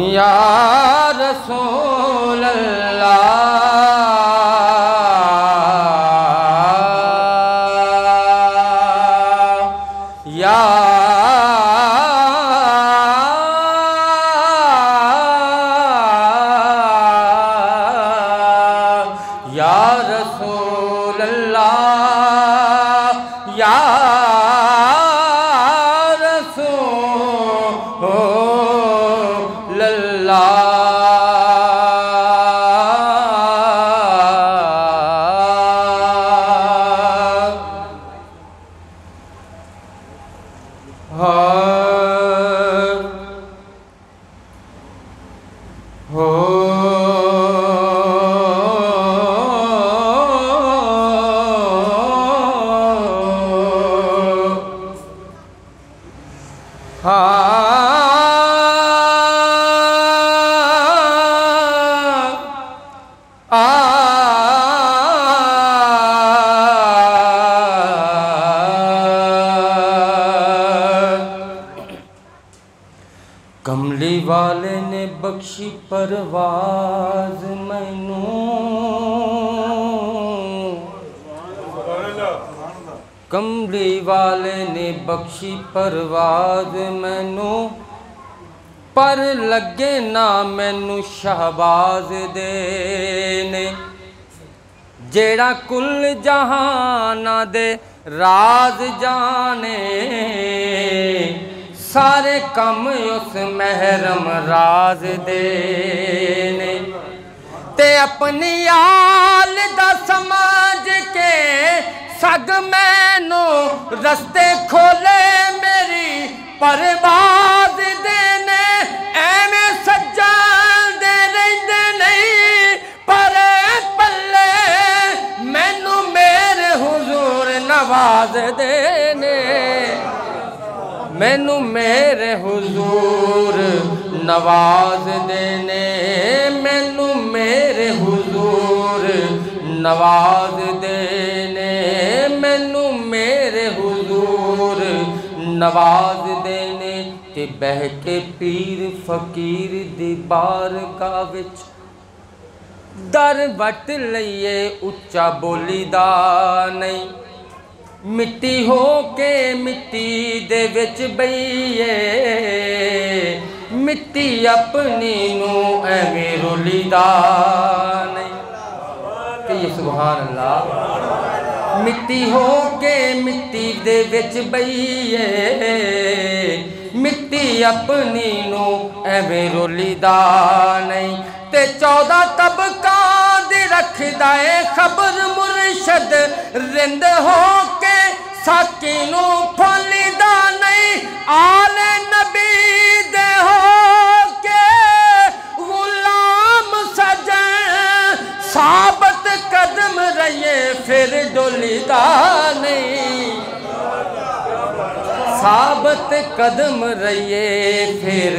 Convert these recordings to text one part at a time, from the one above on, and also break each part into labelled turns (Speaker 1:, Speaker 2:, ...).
Speaker 1: یا رسول اللہ یا رسول اللہ یا رسول اللہ کملی والے نے بخشی پرواز مینوں کملی والے نے بخشی پرواز مینوں پر لگے نہ مینوں شہباز دے نے جیڑا کل جہاناں دے راز جانے سارے کم اس محرم راز دینے تے اپنی آل دا سمجھ کے سگ مینوں رستے کھولے میری پرواز دینے ایویں سجان دے رہندے نہیں پر پلے مینوں میرے حضور نواز دینے مینوں میرے حضور نواز دینے مینوں میرے حضور نواز دینے مینوں میرے حضور نواز دینے تے بہ کے پیر فقیر دی بارگاہ وچ در وٹ لئیے اچا بولی دا نہیں مٹی ہو کے مٹی دے وچ بئیے مٹی اپنی نو ایویں رولی دا نہیں کہ سبحان اللہ مٹی ہو کے مٹی دے وچ بئیے مٹی اپنی نو ایویں رولی دا نہیں تے 14 طبقاں دی رکھدا اے خبر مرشد رند ہو کے ساکی نو پھولی دا نہیں آل نبی دے ہو کے غلام سجن ثابت قدم رہیے پھر ڈولی دا نہیں ثابت قدم رہیے پھر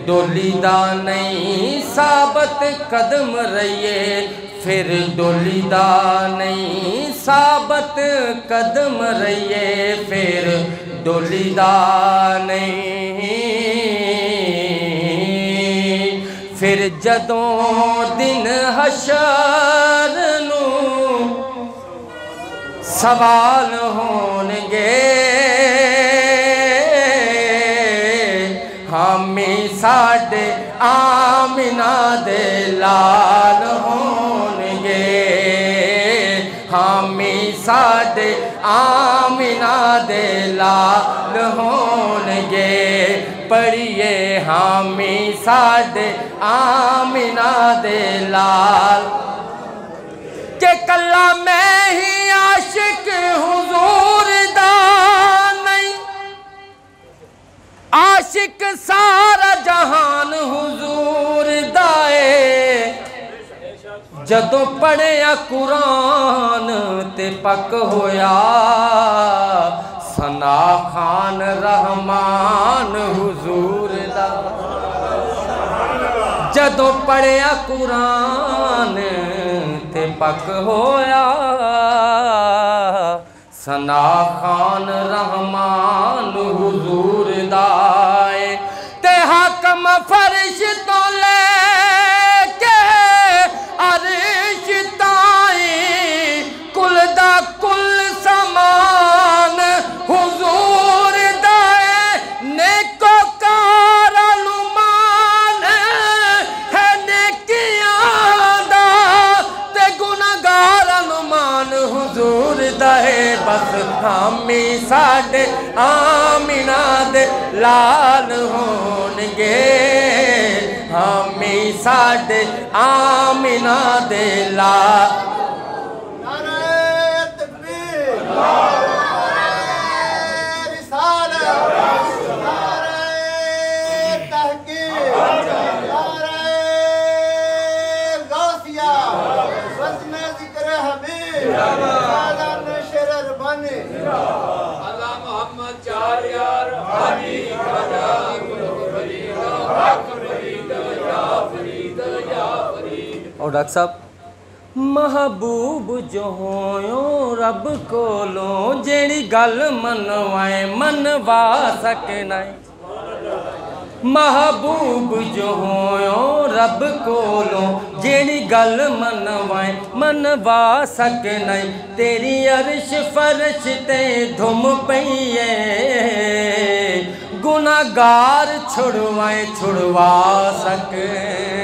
Speaker 1: ڈولی دا نہیں ثابت قدم رہیے پھر ڈولی دا نہیں ثابت قدم رہیے پھر ڈولی دا نہیں پھر جدوں دن حشر نو سوال ہونگے ہمیں ساڈے آمنہ دے لال ہونگے ہمیں ساڈے آمنہ دے لال ہونگے پڑھیے ہمیں ساڈے آمنہ دے لال کہ کلا میں ہی عاشق حضور دا نہیں عاشق سارا جہان حضور دائے جدوں پڑھیا قرآن تے پک ہویا ثنا خان رحمان حضور دا جدوں پڑھیا قرآن تے پک ہویا ثنا خان رحمان حضور دائے تے حاکم فرش تو پس حامی ساڈے آمینہ دے لال ہونگے حامی ساڈے آمینہ دے لال
Speaker 2: نعرہ تکبیر نعرہ رسالت نعرہ تحقیق نعرہ غوثیہ بزم ذکر حبیب آدم شیر ربانی اللہ محمد چار یار حامی خدا
Speaker 1: اور ڈاکٹر صاحب محبوب جو ہویوں رب کولوں جیڑی گل منوائے منوا سکنا محبوب جو ہویوں رب کولوں جیڑی گل منوائے منوا سکنا تیری عرش فرش تے دھم پئیے گناہگار چھڑوائے چھڑوا سکنا